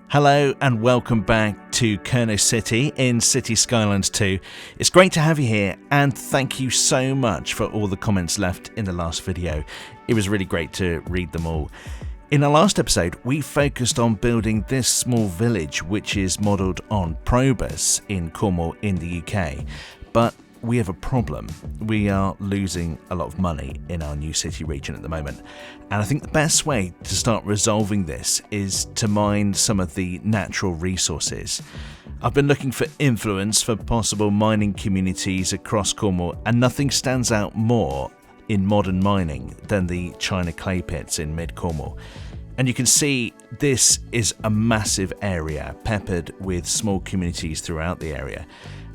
Hello and welcome back to Cornwall City in Cities Skylines 2. It's great to have you here and thank you so much for all the comments left in the last video. It was really great to read them all. In our last episode, we focused on building this small village which is modelled on Probus in Cornwall in the UK. But we have a problem. We are losing a lot of money in our new city region at the moment. And I think the best way to start resolving this is to mine some of the natural resources. I've been looking for influence for possible mining communities across Cornwall, and nothing stands out more in modern mining than the China clay pits in mid-Cornwall. And you can see this is a massive area peppered with small communities throughout the area.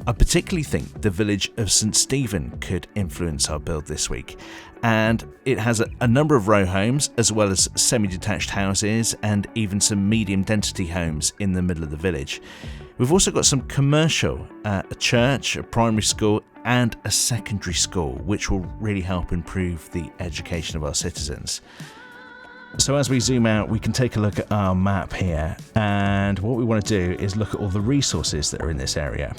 I particularly think the village of St Stephen could influence our build this week, and it has a number of row homes as well as semi-detached houses and even some medium density homes in the middle of the village. We've also got some commercial, a church, a primary school and a secondary school, which will really help improve the education of our citizens. So as we zoom out, we can take a look at our map here, and what we want to do is look at all the resources that are in this area.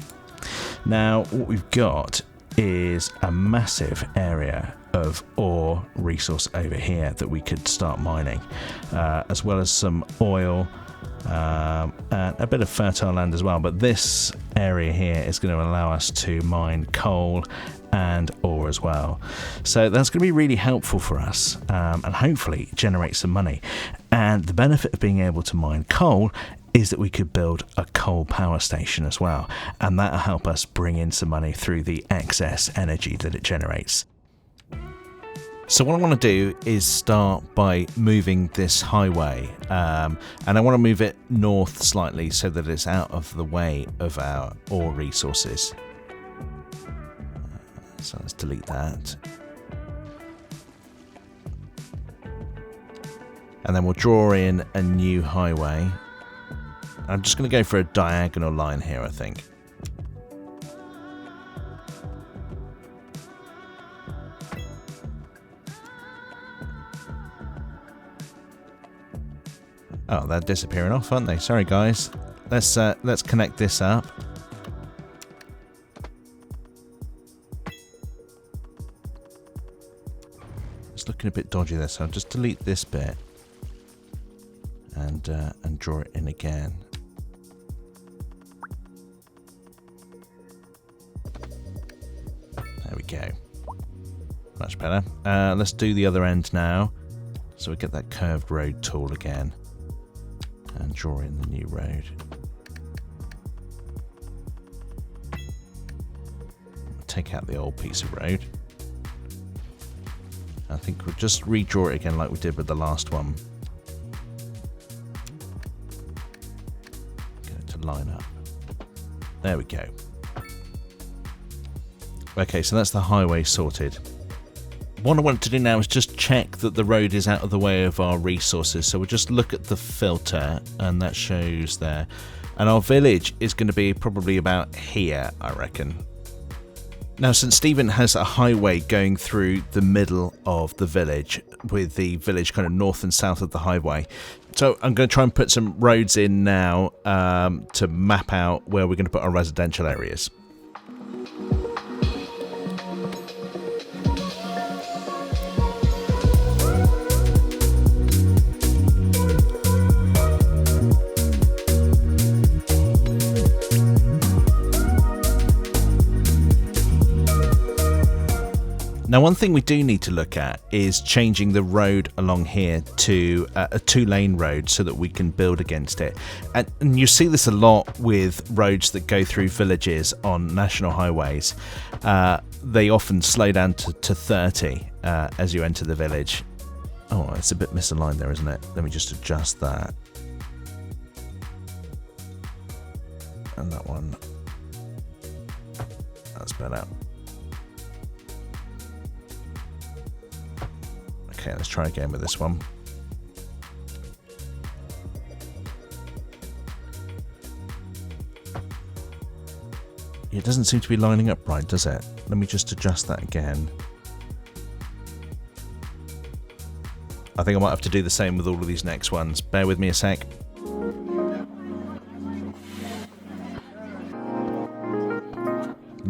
Now, what we've got is a massive area of ore resource over here that we could start mining, as well as some oil and a bit of fertile land as well. But this area here is going to allow us to mine coal and ore as well. So that's going to be really helpful for us and hopefully generate some money. And the benefit of being able to mine coal is that we could build a coal power station as well, and that'll help us bring in some money through the excess energy that it generates. So what I want to do is start by moving this highway, and I want to move it north slightly so that it's out of the way of our ore resources. So let's delete that. And then we'll draw in a new highway. I'm just going to go for a diagonal line here, I think. Oh, they're disappearing off, aren't they? Sorry, guys. Let's connect this up. It's looking a bit dodgy there, so I'll just delete this bit and draw it in again. There we go. Much better. Let's do the other end now. So we get that curved road tool again and draw in the new road. Take out the old piece of road. I think we'll just redraw it again like we did with the last one. Get it to line up. There we go. Okay, so that's the highway sorted. What I want to do now is just check that the road is out of the way of our resources. So we'll just look at the filter, and that shows there. And our village is going to be probably about here, I reckon. Now, St Stephen has a highway going through the middle of the village, with the village kind of north and south of the highway. So I'm going to try and put some roads in now to map out where we're going to put our residential areas. Now, one thing we do need to look at is changing the road along here to a two-lane road so that we can build against it. And you see this a lot with roads that go through villages on national highways. They often slow down to 30 as you enter the village. Oh, it's a bit misaligned there, isn't it? Let me just adjust that. And that one. That's better. Okay, let's try again with this one. It doesn't seem to be lining up right, does it? Let me just adjust that again. I think I might have to do the same with all of these next ones. Bear with me a sec.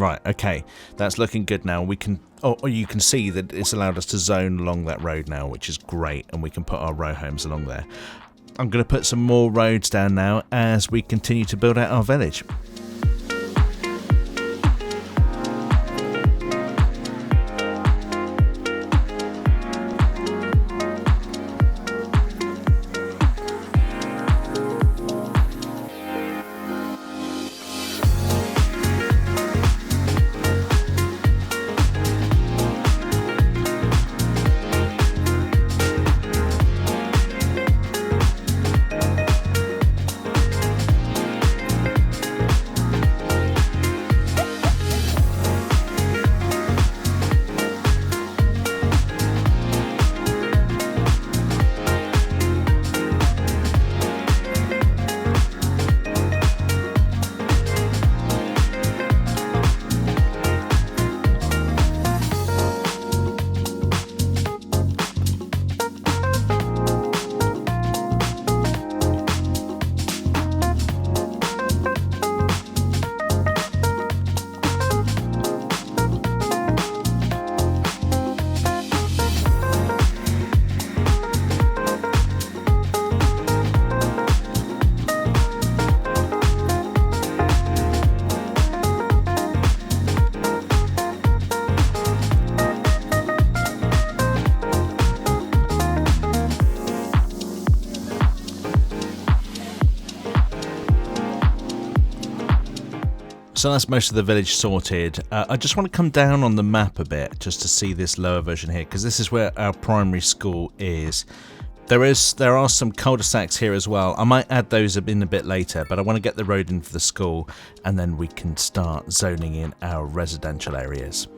Right, okay, that's looking good now. We can, or you can see that it's allowed us to zone along that road now, which is great, and we can put our row homes along there. I'm going to put some more roads down now as we continue to build out our village. So that's most of the village sorted. I just want to come down on the map a bit just to see this lower version here, because this is where our primary school is. There are some cul-de-sacs here as well. I might add those in a bit later, but I want to get the road in for the school, and then we can start zoning in our residential areas.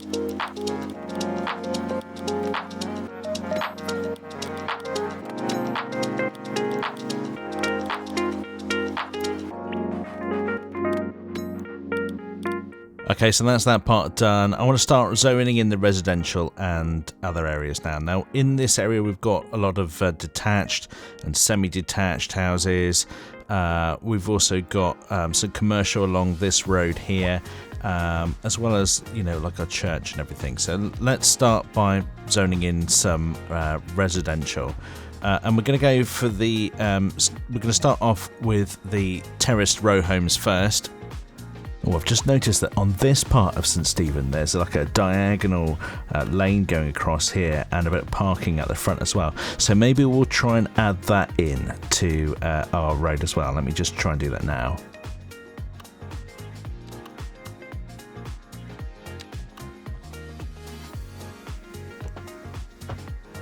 Okay, so that's that part done. I want to start zoning in the residential and other areas now. Now, in this area, we've got a lot of detached and semi-detached houses. We've also got some commercial along this road here, as well as, you know, like our church and everything. So let's start by zoning in some residential. And we're going to go for the, we're going to start off with the terraced row homes first. Oh, I've just noticed that on this part of St Stephen there's like a diagonal lane going across here and a bit of parking at the front as well. So maybe we'll try and add that in to our road as well. Let me just try and do that now.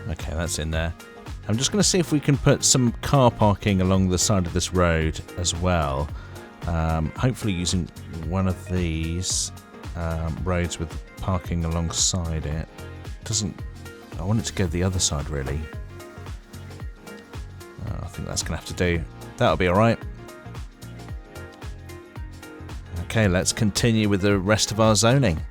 Okay, that's in there. I'm just going to see if we can put some car parking along the side of this road as well. Hopefully using one of these roads with parking alongside it. I want it to go the other side really. I think that's going to have to do. That'll be alright. Okay, let's continue with the rest of our zoning.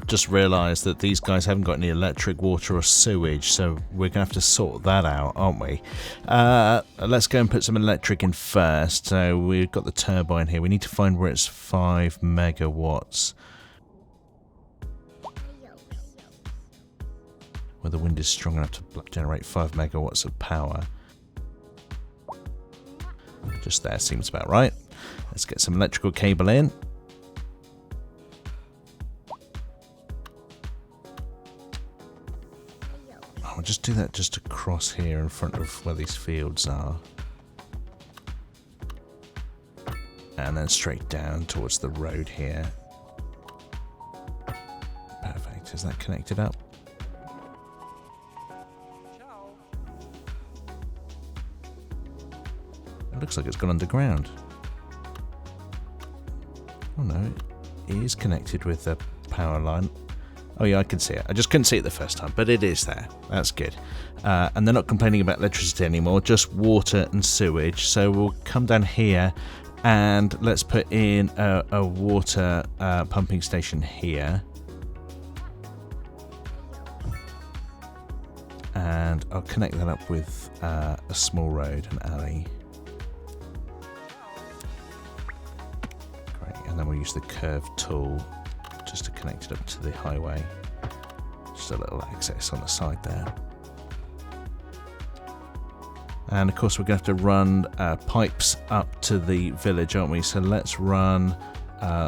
Just realised that these guys haven't got any electric, water or sewage, so we're going to have to sort that out, aren't we? Let's go and put some electric in first. So we've got the turbine here. We need to find where it's 5 megawatts. Where the wind is strong enough to generate 5 megawatts of power. Just there seems about right. Let's get some electrical cable in. I'll just do that just across here in front of where these fields are. And then straight down towards the road here. Perfect. Is that connected up? It looks like it's gone underground. Oh no, it is connected with the power line. Oh yeah, I can see it. I just couldn't see it the first time, but it is there. That's good. And they're not complaining about electricity anymore, just water and sewage. So we'll come down here And let's put in a water pumping station here. And I'll connect that up with a small road, an alley. Great, and then we'll use the curve tool just to connect it up to the highway. Just a little access on the side there. And of course we're going to have to run pipes up to the village, aren't we? So let's run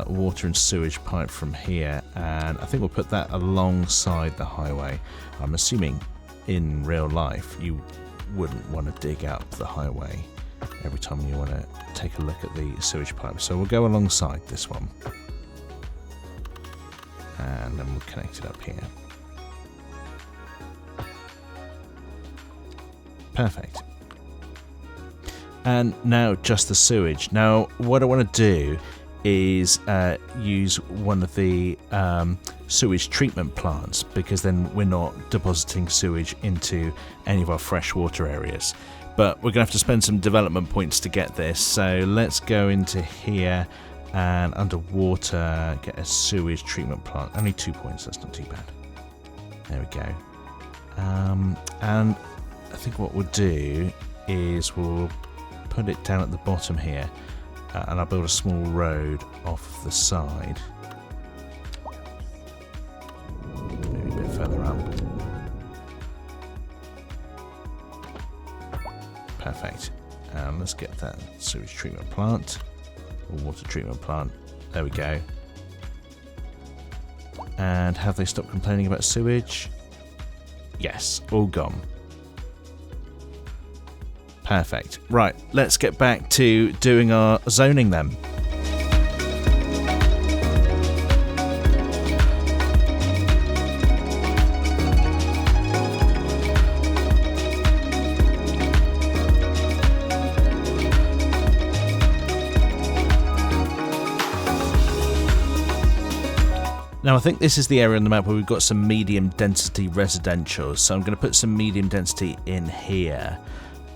water and sewage pipe from here, and I think we'll put that alongside the highway. I'm assuming in real life you wouldn't want to dig up the highway every time you want to take a look at the sewage pipe. So we'll go alongside this one. And then we'll connect it up here. Perfect. And now just the sewage. Now what I want to do is use one of the sewage treatment plants, because then we're not depositing sewage into any of our freshwater areas. But we're going to have to spend some development points to get this. So let's go into here and underwater get a sewage treatment plant. Only 2 points, that's not too bad. There we go. And I think what we'll do is we'll put it down at the bottom here, and I'll build a small road off the side. Maybe a bit further up. Perfect. And let's get that sewage treatment plant, or water treatment plant. There we go. And have they stopped complaining about sewage? Yes, all gone. Perfect. Right, let's get back to doing our zoning then. Now I think this is the area on the map where we've got some medium density residential, so I'm going to put some medium density in here.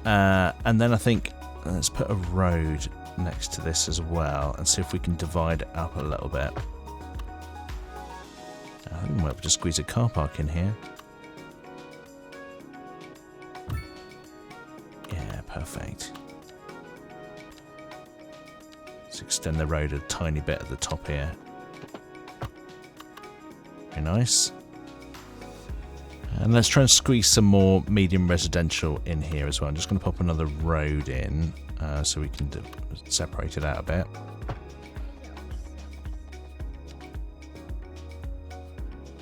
And then I think let's put a road next to this as well and see if we can divide it up a little bit. I think we might just squeeze a car park in here. Yeah, perfect. Let's extend the road a tiny bit at the top here. Very nice. And let's try and squeeze some more medium residential in here as well. I'm just going to pop another road in so we can separate it out a bit.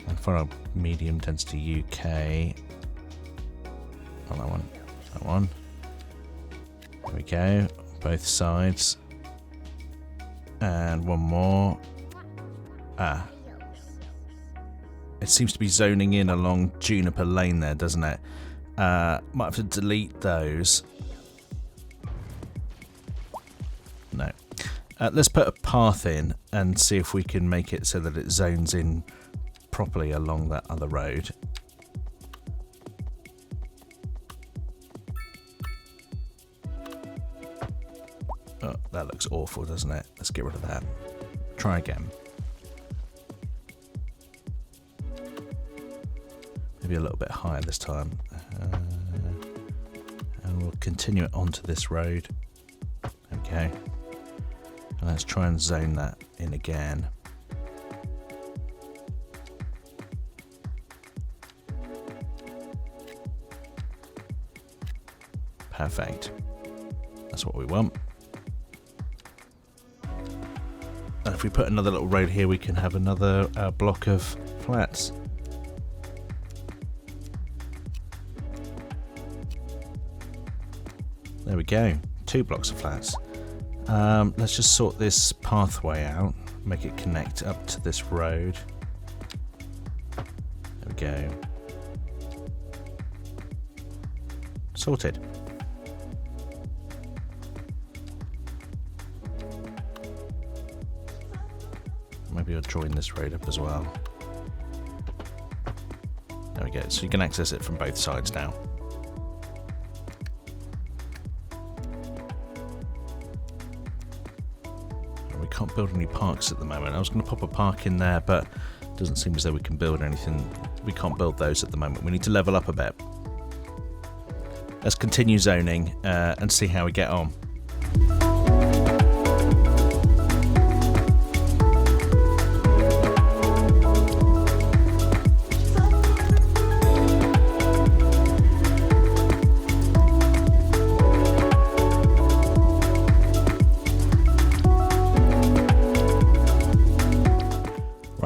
And for our medium density UK, oh, that one, that one. There we go, both sides. And one more. It seems to be zoning in along Juniper Lane there, doesn't it? Might have to delete those. No. Let's put a path in and see if we can make it so that it zones in properly along that other road. Oh, that looks awful, doesn't it? Let's get rid of that. Try again. Maybe a little bit higher this time. And we'll continue it onto this road. Okay. And let's try and zone that in again. Perfect. That's what we want. And if we put another little road here, we can have another block of flats. There we go, 2 blocks of flats. Let's just sort this pathway out, make it connect up to this road. There we go. Sorted. Maybe I'll join this road up as well. There we go, so you can access it from both sides now. we can't build any parks at the moment. I was going to pop a park in there, but it doesn't seem as though we can build anything. We can't build those at the moment. We need to level up a bit. Let's continue zoning and see how we get on.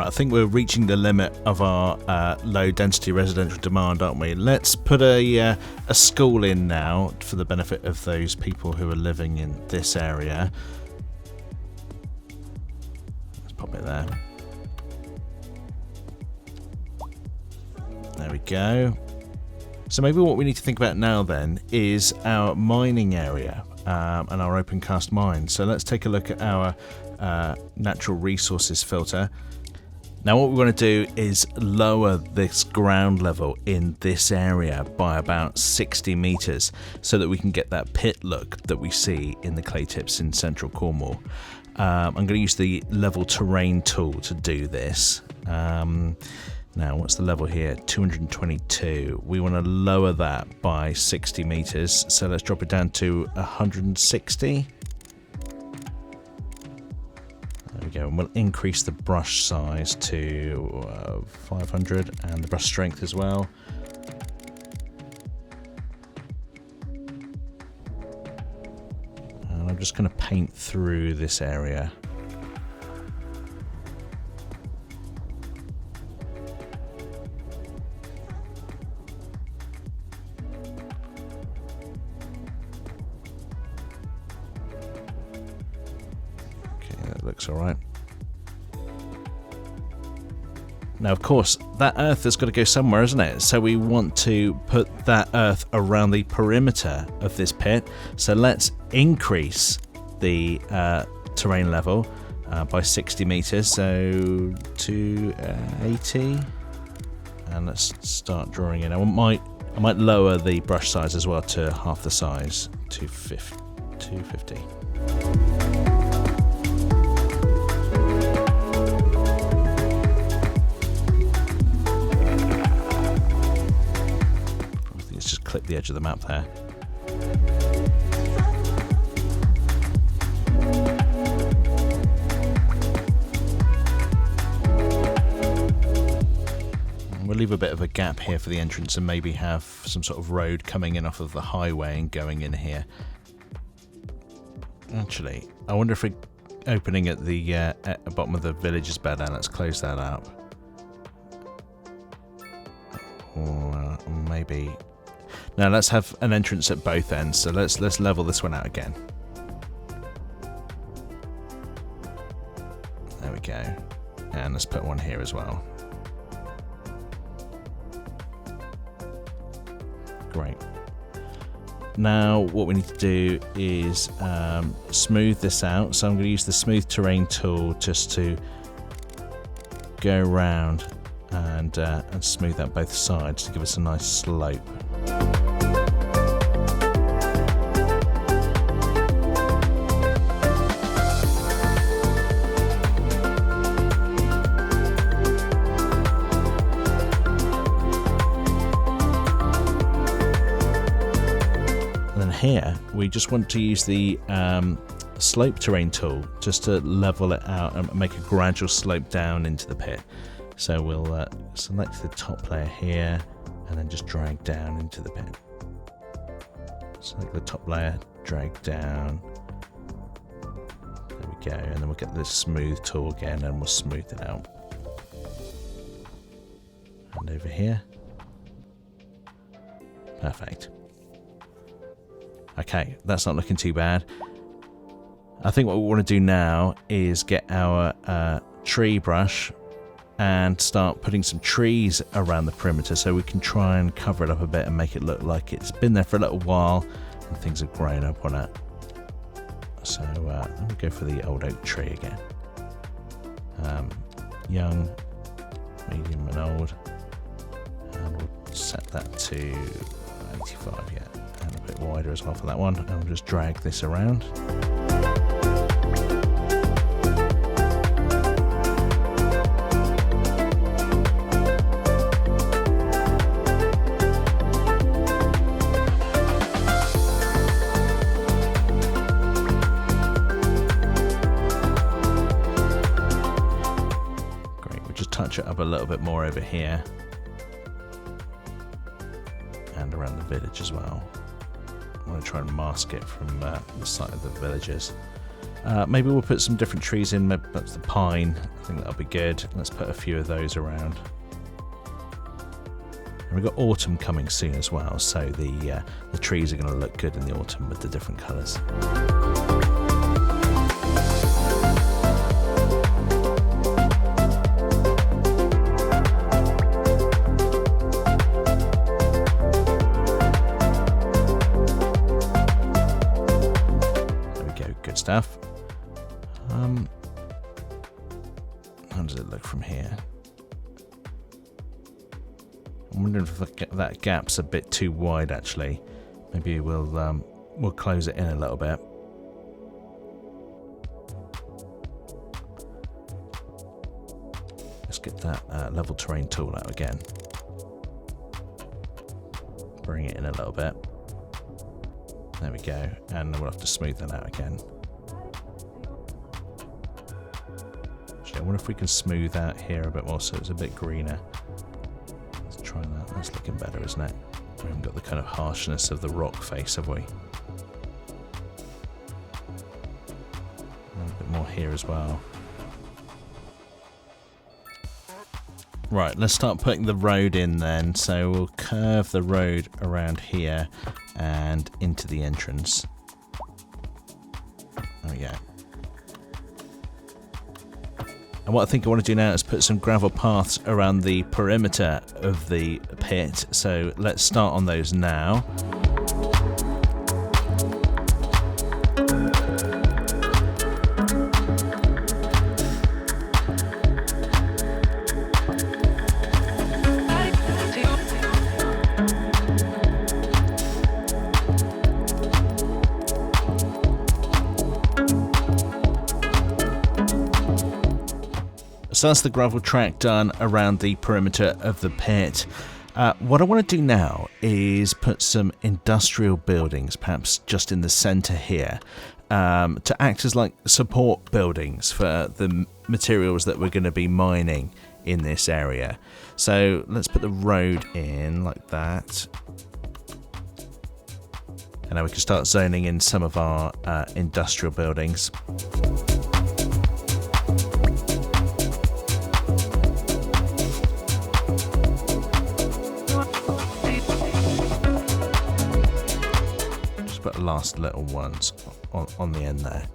I think we're reaching the limit of our low density residential demand, aren't we? Let's put a school in now for the benefit of those people who are living in this area. Let's pop it there. There we go. So maybe what we need to think about now then is our mining area and our open cast mines. So let's take a look at our natural resources filter. Now what we want to do is lower this ground level in this area by about 60 meters so that we can get that pit look that we see in the clay tips in central Cornwall. I'm going to use the level terrain tool to do this. Now what's the level here? 222. We want to lower that by 60 meters, so let's drop it down to 160. There we go, and we'll increase the brush size to 500 and the brush strength as well. And I'm just going to paint through this area. Looks all right. Now, of course, that earth has got to go somewhere, isn't it? So we want to put that earth around the perimeter of this pit. So let's increase the terrain level by 60 meters, so to 80. And let's start drawing in. I might lower the brush size as well to half the size, to 50. Clip the edge of the map there. We'll leave a bit of a gap here for the entrance and maybe have some sort of road coming in off of the highway and going in here. Actually, I wonder if we're opening at the bottom of the village is better. Let's close that up. Or maybe... Now let's have an entrance at both ends, so let's level this one out again. There we go. And let's put one here as well. Great. Now what we need to do is smooth this out. So I'm going to use the smooth terrain tool just to go around and smooth out both sides to give us a nice slope. Here we just want to use the slope terrain tool just to level it out and make a gradual slope down into the pit. So we'll select the top layer here and then just drag down into the pit. Select the top layer, drag down. There we go, and then we'll get the smooth tool again and we'll smooth it out. And over here. Perfect. Okay, that's not looking too bad. I think what we want to do now is get our tree brush and start putting some trees around the perimeter so we can try and cover it up a bit and make it look like it's been there for a little while and things have grown up on it. So let me go for the old oak tree again. Young, medium and old. And we'll set that to 85, yeah. And a bit wider as well for that one, and we'll just drag this around. it up a little bit more over here. And around the village as well. I want to try and mask it from the side of the villages. Maybe we'll put some different trees in. Maybe that's the pine. I think that'll be good. Let's put a few of those around. And we've got autumn coming soon as well, so the trees are going to look good in the autumn with the different colours. There we go, good stuff. How does it look from here? I'm wondering if that gap's a bit too wide actually. Maybe we'll close it in a little bit. Let's get that level terrain tool out again. Bring it in a little bit. There we go. And we'll have to smooth that out again. Actually, I wonder if we can smooth out here a bit more so it's a bit greener. Try that. That's looking better, isn't it? We haven't got the kind of harshness of the rock face, have we? A bit more here as well. Right, let's start putting the road in then. So we'll curve the road around here and into the entrance. There we go. And what I think I want to do now is put some gravel paths around the perimeter of the pit. So let's start on those now. So that's the gravel track done around the perimeter of the pit. What I want to do now is put some industrial buildings, perhaps just in the centre here, to act as like support buildings for the materials that we're going to be mining in this area. So let's put the road in like that. And now we can start zoning in some of our industrial buildings. Put the last little ones on the end there.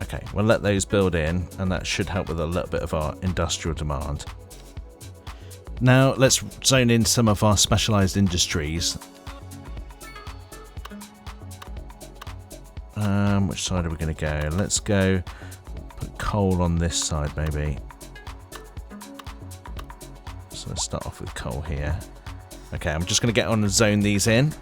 Okay, we'll let those build in, and that should help with a little bit of our industrial demand. Now let's zone in some of our specialised industries. Which side are we going to go? Let's go put coal on this side maybe. So let's start off with coal here. Okay, I'm just going to get on and zone these in.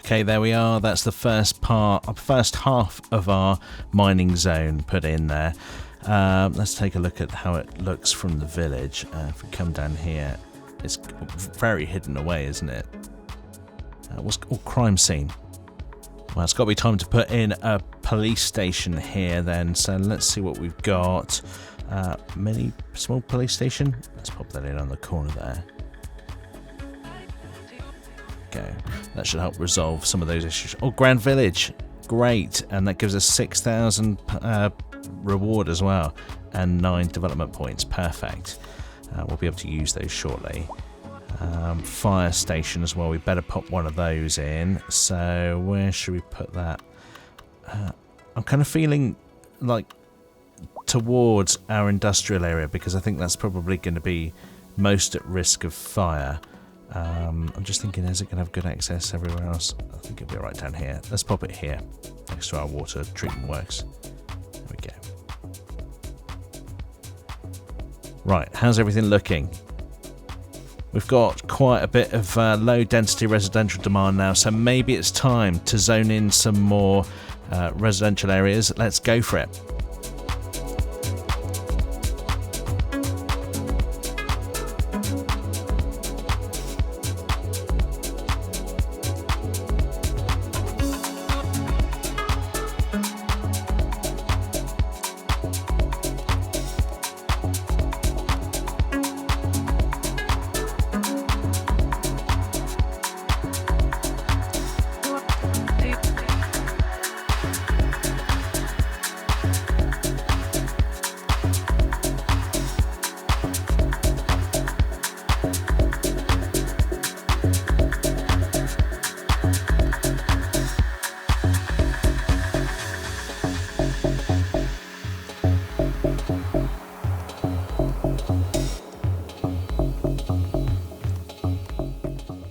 Okay, there we are. That's the first half of our mining zone put in there. Let's take a look at how it looks from the village. If we come down here, it's very hidden away, isn't it? Crime scene. Well, it's got to be time to put in a police station here then. So let's see what we've got. Mini small police station. Let's pop that in on the corner there. go. That should help resolve some of those issues. Oh, Grand Village. Great. And that gives us 6,000 reward as well. And 9 development points. Perfect. We'll be able to use those shortly. Fire station as well. We better pop one of those in. So where should we put that? I'm kind of feeling like towards our industrial area, because I think that's probably going to be most at risk of fire. I'm just thinking, is it going to have good access everywhere else? I think it'll be right down here. Let's pop it here next to our water treatment works. There we go. Right, how's everything looking? We've got quite a bit of low density residential demand now, so maybe it's time to zone in some more residential areas. Let's go for it.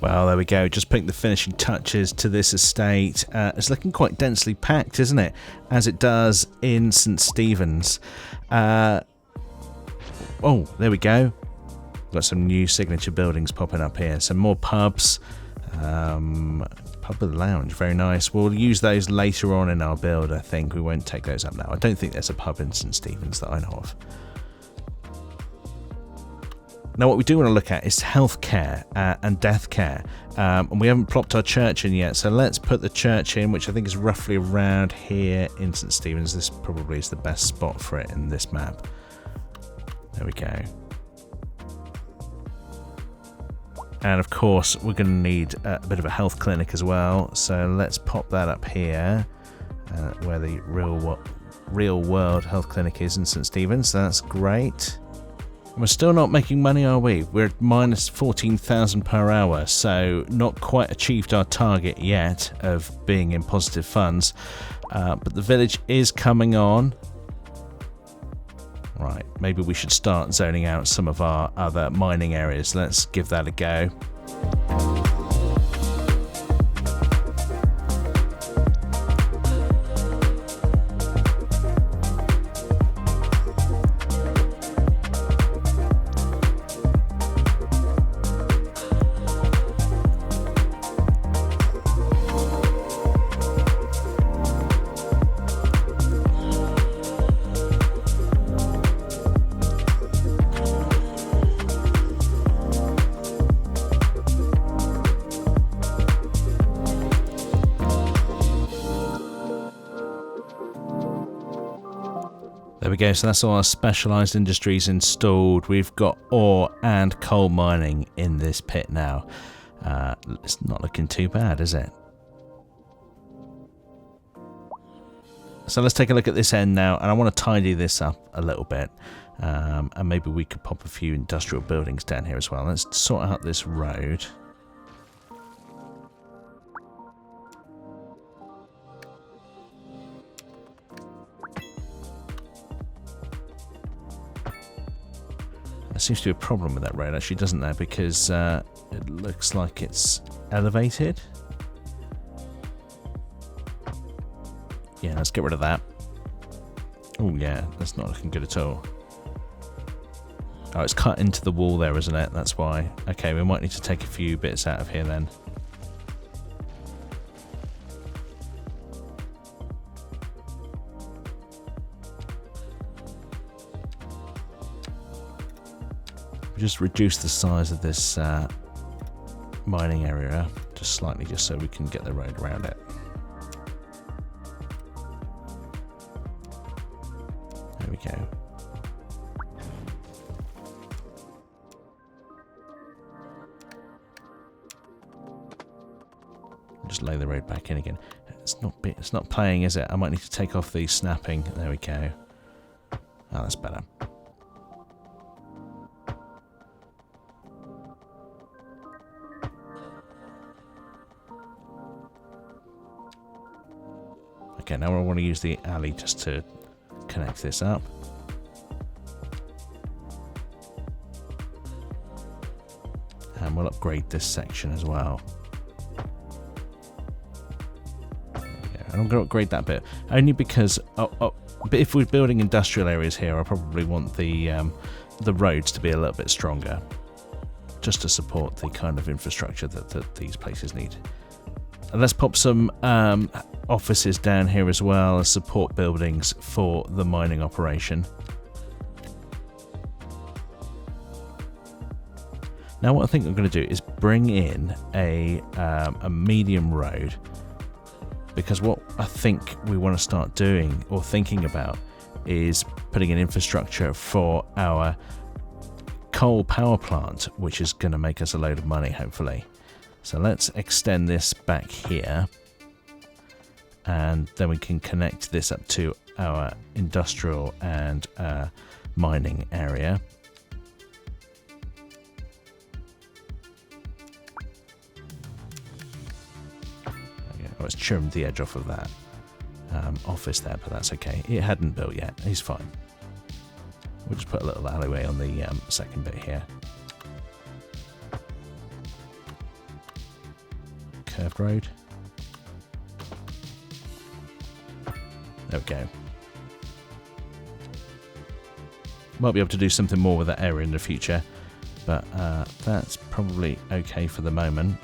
Well, there we go. Just putting the finishing touches to this estate. It's looking quite densely packed, isn't it? As it does in St. Stephen's. Oh, there we go. Got some new signature buildings popping up here. Some more pubs. Pub with lounge. Very nice. We'll use those later on in our build, I think. We won't take those up now. I don't think there's a pub in St. Stephen's that I know of. Now, what we do want to look at is healthcare and death care. And we haven't plopped our church in yet, so let's put the church in, which I think is roughly around here in St. Stephen's. This probably is the best spot for it in this map. There we go. And of course, we're going to need a bit of a health clinic as well. So let's pop that up here, where the real world health clinic is in St. Stephen's. That's great. We're still not making money, are we? We're at minus 14,000 per hour, so not quite achieved our target yet of being in positive funds. But the village is coming on. Right, maybe we should start zoning out some of our other mining areas. Let's give that a go. There we go, so that's all our specialised industries installed. We've got ore and coal mining in this pit now. It's not looking too bad, is it? So let's take a look at this end now, and I want to tidy this up a little bit. And maybe we could pop a few industrial buildings down here as well. Let's sort out this road. There seems to be a problem with that road, actually, doesn't there? Because it looks like it's elevated. Yeah, let's get rid of that. Oh yeah, that's not looking good at all. Oh, it's cut into the wall there, isn't it? That's why. Okay, we might need to take a few bits out of here then. Just reduce the size of this mining area just slightly, just so we can get the road around it. There we go. Just lay the road back in again. It's not playing, is it? I might need to take off the snapping. There we go. Oh, that's better. Okay, now I want to use the alley just to connect this up. And we'll upgrade this section as well. And I'm going to upgrade that bit only because but if we're building industrial areas here, I probably want the roads to be a little bit stronger, just to support the kind of infrastructure that these places need. And let's pop some offices down here as well as support buildings for the mining operation. Now what I think I'm going to do is bring in a medium road, because what I think we want to start doing or thinking about is putting in infrastructure for our coal power plant, which is going to make us a load of money, hopefully. So let's extend this back here, and then we can connect this up to our industrial and mining area. I was trimmed the edge off of that office there, but that's okay. It hadn't built yet. He's fine. We'll just put a little alleyway on the second bit here. Curved road. There we go. Might be able to do something more with that area in the future, but that's probably okay for the moment.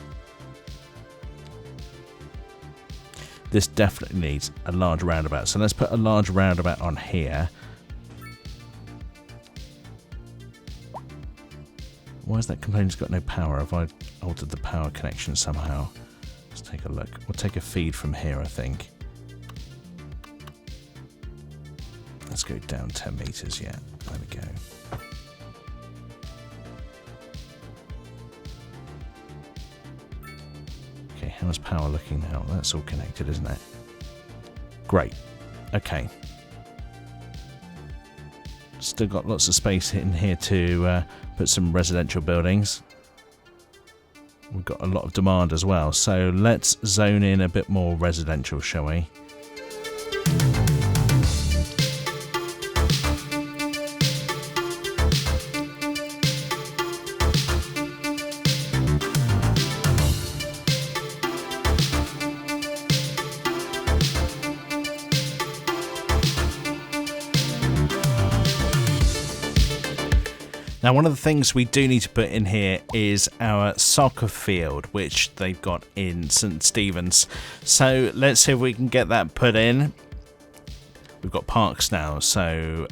This definitely needs a large roundabout, so let's put a large roundabout on here. Why is that complaining it's got no power? Have I altered the power connection somehow? Let's take a look. We'll take a feed from here, I think. Let's go down 10 meters, yeah. There we go. Okay, how's power looking now? That's all connected, isn't it? Great. Okay. Still got lots of space in here to put some residential buildings. We've got a lot of demand as well, so let's zone in a bit more residential, shall we? Now, one of the things we do need to put in here is our soccer field, which they've got in St. Stephen's. So let's see if we can get that put in. We've got parks now, so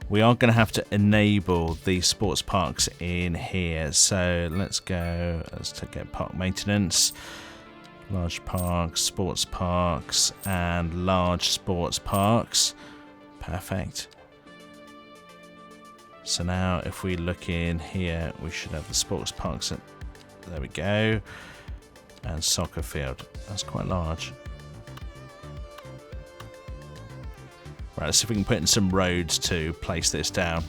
we are going to have to enable the sports parks in here. So let's get park maintenance, large parks, sports parks, and large sports parks. Perfect. So now if we look in here, we should have the sports parks. There we go. And soccer field. That's quite large. Right, let's see if we can put in some roads to place this down.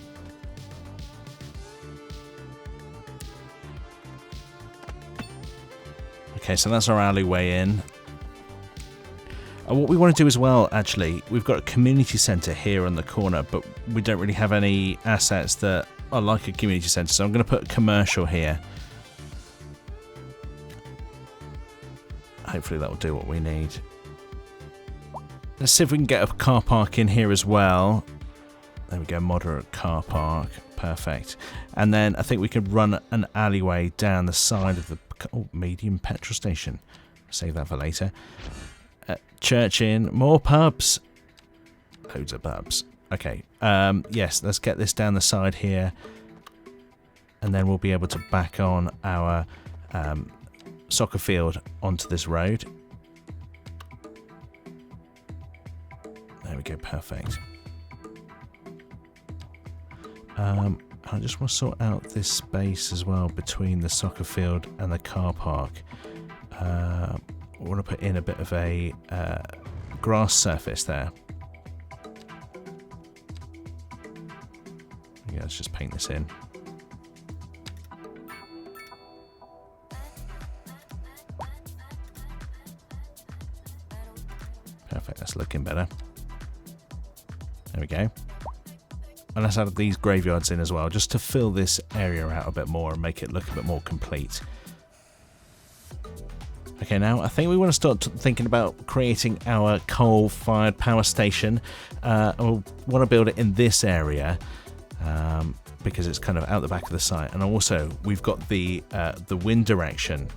Okay, so that's our alleyway in. And what we want to do as well, actually, we've got a community centre here on the corner, but we don't really have any assets that are like a community centre, so I'm going to put commercial here. Hopefully that will do what we need. Let's see if we can get a car park in here as well. There we go, moderate car park. Perfect. And then I think we could run an alleyway down the side of the medium petrol station. Save that for later. Church Inn, more pubs. Loads of pubs. Okay, yes, let's get this down the side here. And then we'll be able to back on our soccer field onto this road. There we go, perfect. I just want to sort out this space as well between the soccer field and the car park. we want to put in a bit of a grass surface there. Yeah, let's just paint this in. Perfect, that's looking better. There we go. And let's add these graveyards in as well, just to fill this area out a bit more and make it look a bit more complete. Okay, now I think we want to start thinking about creating our coal-fired power station. We'll want to build it in this area because it's kind of out the back of the site. And also, we've got the wind direction.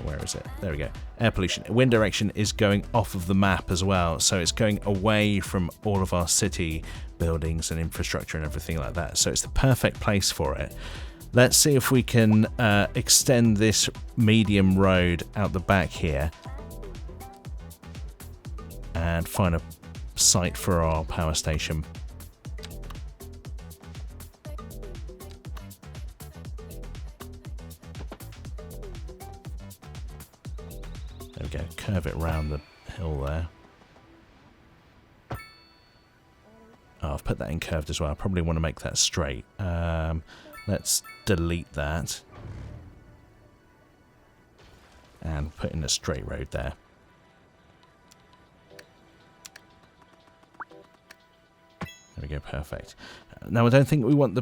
Where is it? There we go. Air pollution. Wind direction is going off of the map as well, so it's going away from all of our city buildings and infrastructure and everything like that. So it's the perfect place for it. Let's see if we can extend this medium road out the back here and find a site for our power station. There we go, curve it around the hill there. Oh, I've put that in curved as well. I probably want to make that straight. Let's delete that and put in a straight road there. There we go, perfect. Now I don't think we want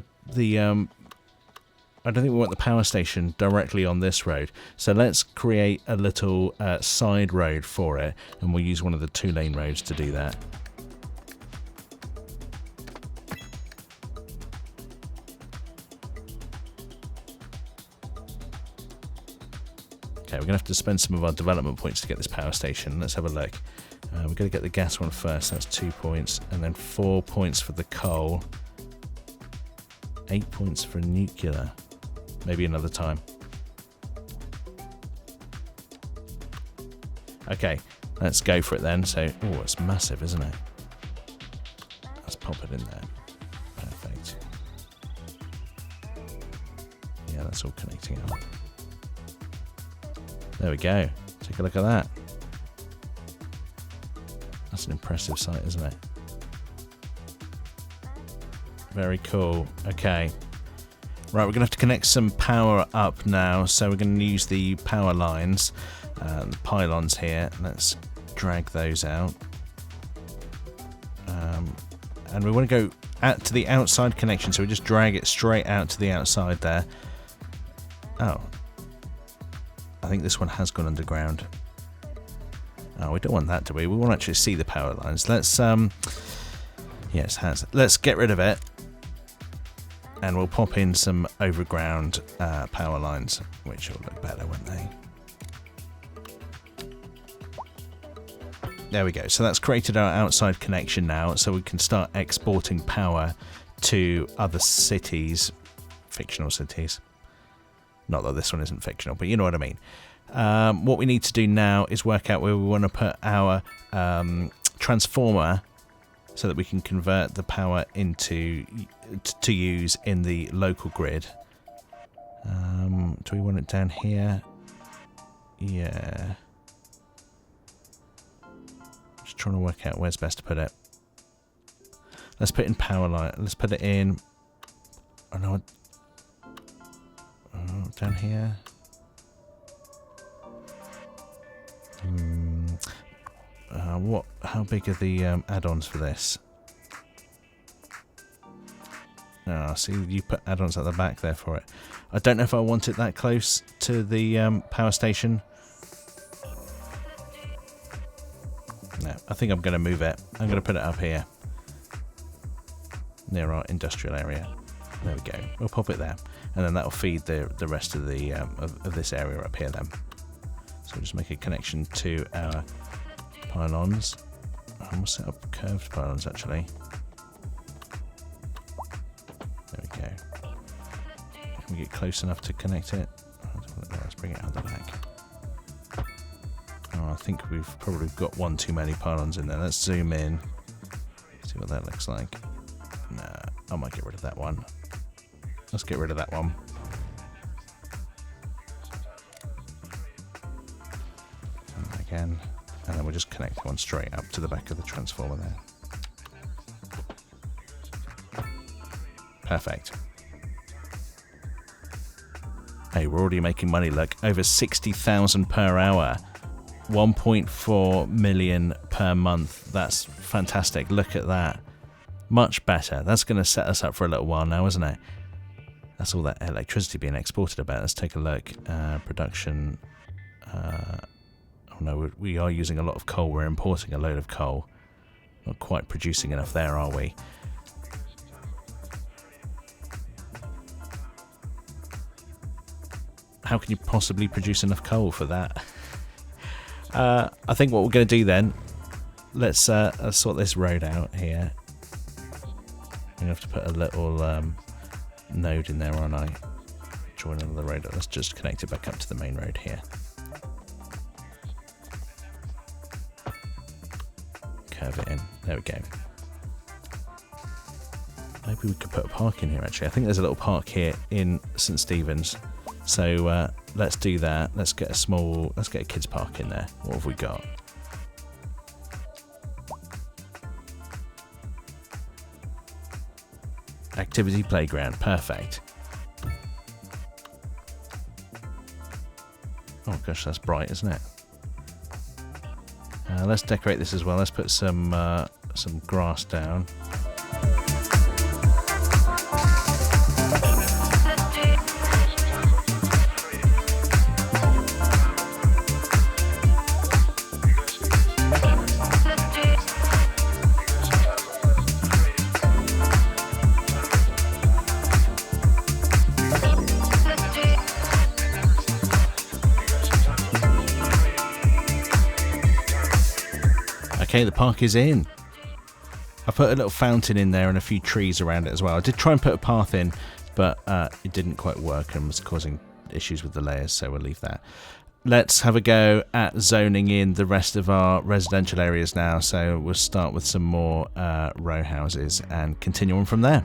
I don't think we want the power station directly on this road, so let's create a little side road for it, and we'll use one of the 2-lane roads to do that. Okay, we're going to have to spend some of our development points to get this power station. Let's have a look. We're going to get the gas one first, that's 2 points, and then 4 points for the coal, 8 points for nuclear. Maybe another time. Okay, let's go for it then. So, oh, it's massive, isn't it? Let's pop it in there. Perfect. Yeah, that's all connecting up. There we go. Take a look at that. That's an impressive site, isn't it? Very cool. Okay. Right, we're going to have to connect some power up now. So we're going to use the power lines, the pylons here. Let's drag those out. And we want to go out to the outside connection. So we just drag it straight out to the outside there. Oh. I think this one has gone underground. Oh, we don't want that, do we? We want to actually see the power lines. Let's, yes, it has. Let's get rid of it. And we'll pop in some overground power lines, which will look better, won't they? There we go. So that's created our outside connection now, so we can start exporting power to other cities, fictional cities. Not that this one isn't fictional, but you know what I mean. What we need to do now is work out where we want to put our transformer so that we can convert the power into to use in the local grid. Do we want it down here? Yeah. Just trying to work out where's best to put it. Let's put in power line. Let's put it in. Oh no. Down here. What? How big are the add-ons for this? See, you put add-ons at the back there for it. I don't know if I want it that close to the power station. No, I think I'm going to move it. I'm going to put it up here, near our industrial area. There we go. We'll pop it there, and then that'll feed the rest of the of this area up here then. So we'll just make a connection to our pylons. We'll set up curved pylons actually. There we go. Can we get close enough to connect it? Let's bring it out the back. Oh, I think we've probably got one too many pylons in there. Let's zoom in. See what that looks like. Nah, I might get rid of that one. Let's get rid of that one. again, and then we'll just connect one straight up to the back of the transformer there. Perfect. Hey, we're already making money, look. Over 60,000 per hour. 1.4 million per month. That's fantastic. Look at that. Much better. That's going to set us up for a little while now, isn't it? That's all that electricity being exported about. Let's take a look. Production. Oh no, we are using a lot of coal. We're importing a load of coal. Not quite producing enough there, are we? How can you possibly produce enough coal for that? I think what we're going to do then, let's sort this road out here. I'm going to have to put a little node in there, aren't I? Join another road. Let's just connect it back up to the main road here. Curve it in. There we go. Maybe we could put a park in here, actually. I think there's a little park here in St. Stephen's. So let's do that. Let's get a kids park in there. What have we got? Activity playground. Perfect. Oh gosh, that's bright, isn't it? Let's decorate this as well. Let's put some grass down. Okay, the park is in. I put a little fountain in there and a few trees around it as well. I did try and put a path in, but it didn't quite work and was causing issues with the layers, so we'll leave that. Let's have a go at zoning in the rest of our residential areas now. So we'll start with some more row houses and continue on from there.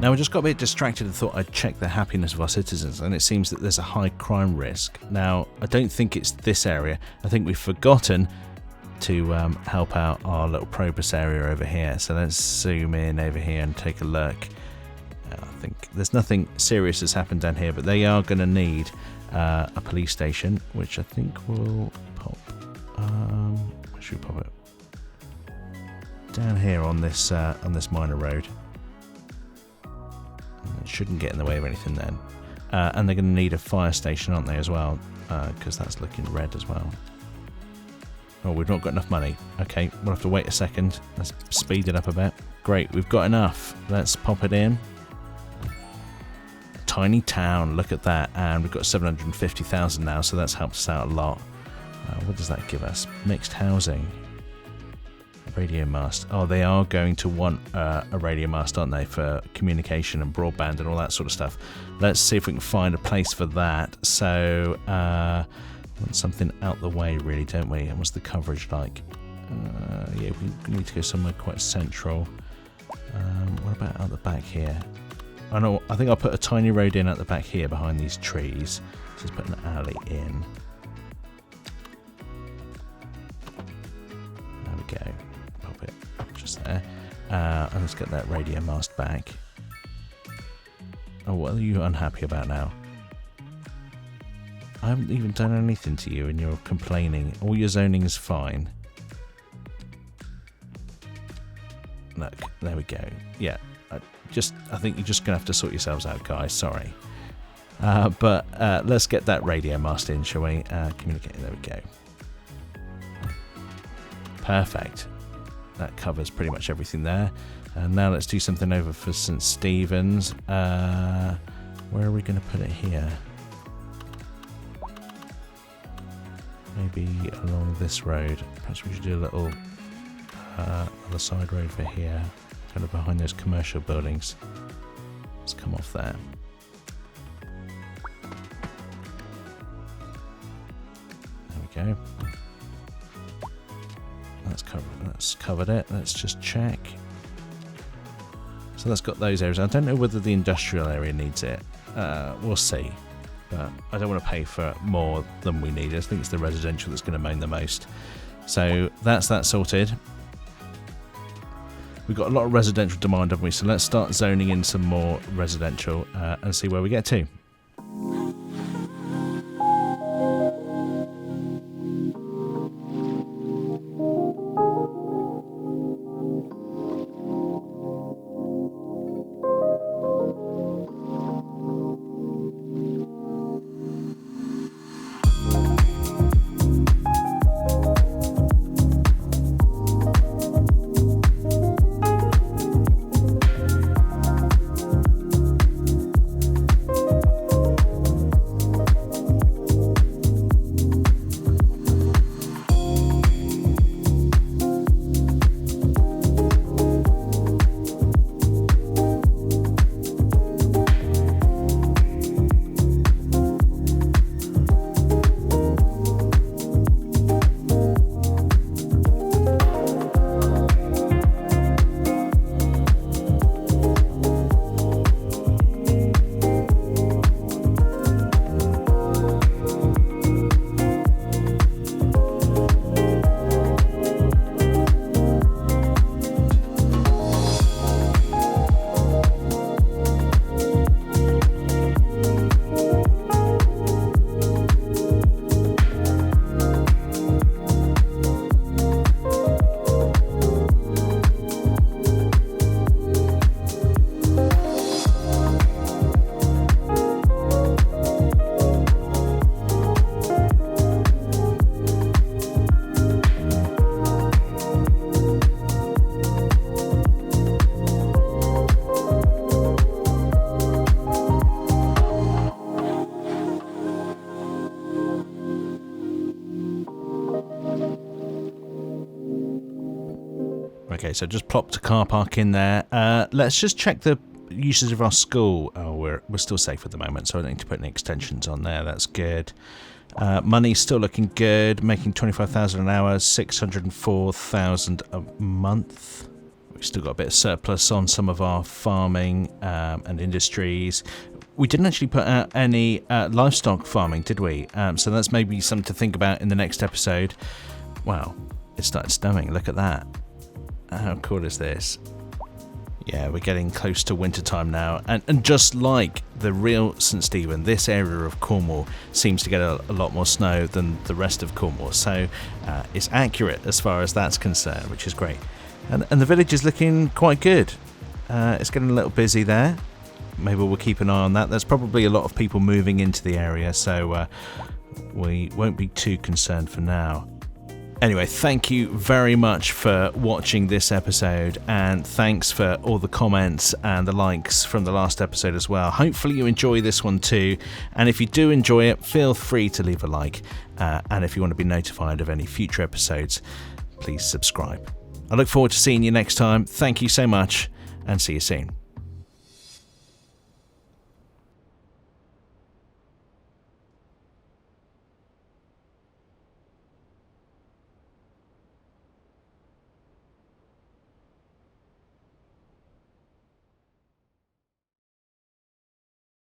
Now, I just got a bit distracted and thought I'd check the happiness of our citizens, and it seems that there's a high crime risk. Now, I don't think it's this area. I think we've forgotten to help out our little Probus area over here. So let's zoom in over here and take a look. I think there's nothing serious has happened down here, but they are going to need a police station, which I think will pop. Where should we pop it? Down here on this minor road. It shouldn't get in the way of anything then. And they're going to need a fire station, aren't they, as well? Because that's looking red as well. Oh, we've not got enough money. Okay, we'll have to wait a second. Let's speed it up a bit. Great, we've got enough. Let's pop it in. Tiny town, look at that. And we've got 750,000 now, so that's helped us out a lot. What does that give us? Mixed housing. Radio mast. Oh, they are going to want a radio mast, aren't they, for communication and broadband and all that sort of stuff. Let's see if we can find a place for that. So, want something out the way, really, don't we? And what's the coverage like? Yeah, we need to go somewhere quite central. What about out the back here? I think I'll put a tiny road in at the back here behind these trees. Just put an alley in. There we go. Pop it just there. And let's get that radio mast back. Oh, what are you unhappy about now? I haven't even done anything to you and you're complaining. All your zoning is fine. Look, there we go. Yeah, I think you're just going to have to sort yourselves out, guys. Sorry. But let's get that radio mast in, shall we? Communicate. There we go. Perfect. That covers pretty much everything there. And now let's do something over for St. Stephen's. Where are we going to put it here? Maybe along this road. Perhaps we should do a little other side road for here, kind of behind those commercial buildings. Let's come off there. There we go. That's covered it. Let's just check. So that's got those areas. I don't know whether the industrial area needs it. We'll see. But I don't want to pay for more than we need. I think it's the residential that's going to moan the most. So that's that sorted. We've got a lot of residential demand, haven't we? So let's start zoning in some more residential and see where we get to. Okay, so just plopped a car park in there. Let's just check the uses of our school. Oh, we're still safe at the moment, so I don't need to put any extensions on there. That's good. Money's still looking good, making 25,000 an hour, 604,000 a month. We've still got a bit of surplus on some of our farming and industries. We didn't actually put out any livestock farming, did we? So that's maybe something to think about in the next episode. Wow, it started snowing. Look at that. How cool is this? Yeah, we're getting close to winter time now, and just like the real St Stephen, this area of Cornwall seems to get a lot more snow than the rest of Cornwall, so it's accurate as far as that's concerned, which is great. And the village is looking quite good. It's getting a little busy there. Maybe we'll keep an eye on that. There's probably a lot of people moving into the area, so we won't be too concerned for now. Anyway, thank you very much for watching this episode, and thanks for all the comments and the likes from the last episode as well. Hopefully you enjoy this one too, and if you do enjoy it, feel free to leave a like, and if you want to be notified of any future episodes, please subscribe. I look forward to seeing you next time. Thank you so much, and see you soon.